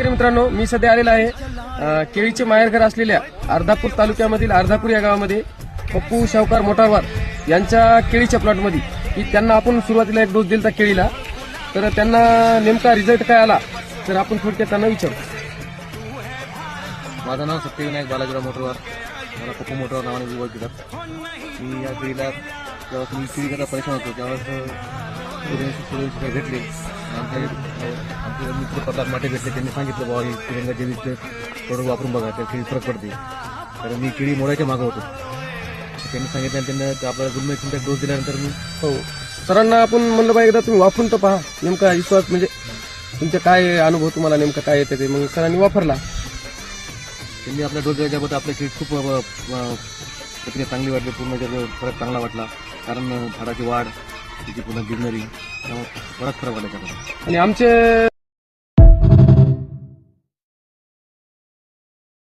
शेतकरी मित्रांनो, मी सध्या आलेला आहे केळीचे माहेरघर असलेल्या अर्धापूर तालुक्यामधील अर्धापूर या गावामध्ये पप्पू शावकार मोटारवार यांच्या केळीच्या प्लॉटमध्ये की त्यांना आपण सुरुवातीला एक डोस दिला केळीला, तर त्यांना नेमका रिझल्ट काय आला तर आपण थोडक्यात त्यांना विचारू. माझं नाव सत्यविनायक बालाजीराव मोटरवार, मला पप्पू मोटरवार नावाने ओळखतात. मी या केळीला जेव्हा तुम्ही केळी करता परेशान होतो त्यावेळेस सूर्यवंशी भेटले. आमचे मित्र प्रताप माटे भेटले, त्यांनी सांगितलं बाबा ही तिरंगा जैविकचे प्रोडक्ट वापरून बघा, त्या केळी फरक पडते. कारण मी केळी मोडायच्या मागं होतो. त्यांनी सांगितलं, त्यांना आपल्याला गुलमेरचा डोस दिल्यानंतर मी हो सरांना आपण म्हणलं पाहिजे एकदा तुम्ही वापरून तर पहा नेमका विश्वास, म्हणजे तुमचे काय अनुभव, तुम्हाला नेमका काय येते ते. मग सरांनी वापरला, त्यांनी आपल्या डोस द्यायच्याबद्दल आपल्या केळी खूप प्रक्रिया चांगली वाटली, पूर्ण त्याचा फरक चांगला वाटला. कारण झाडाची वाढ, त्याची पुन्हा गिरणारी, त्यामुळे बराच फरक वाटायचा. आणि आमचे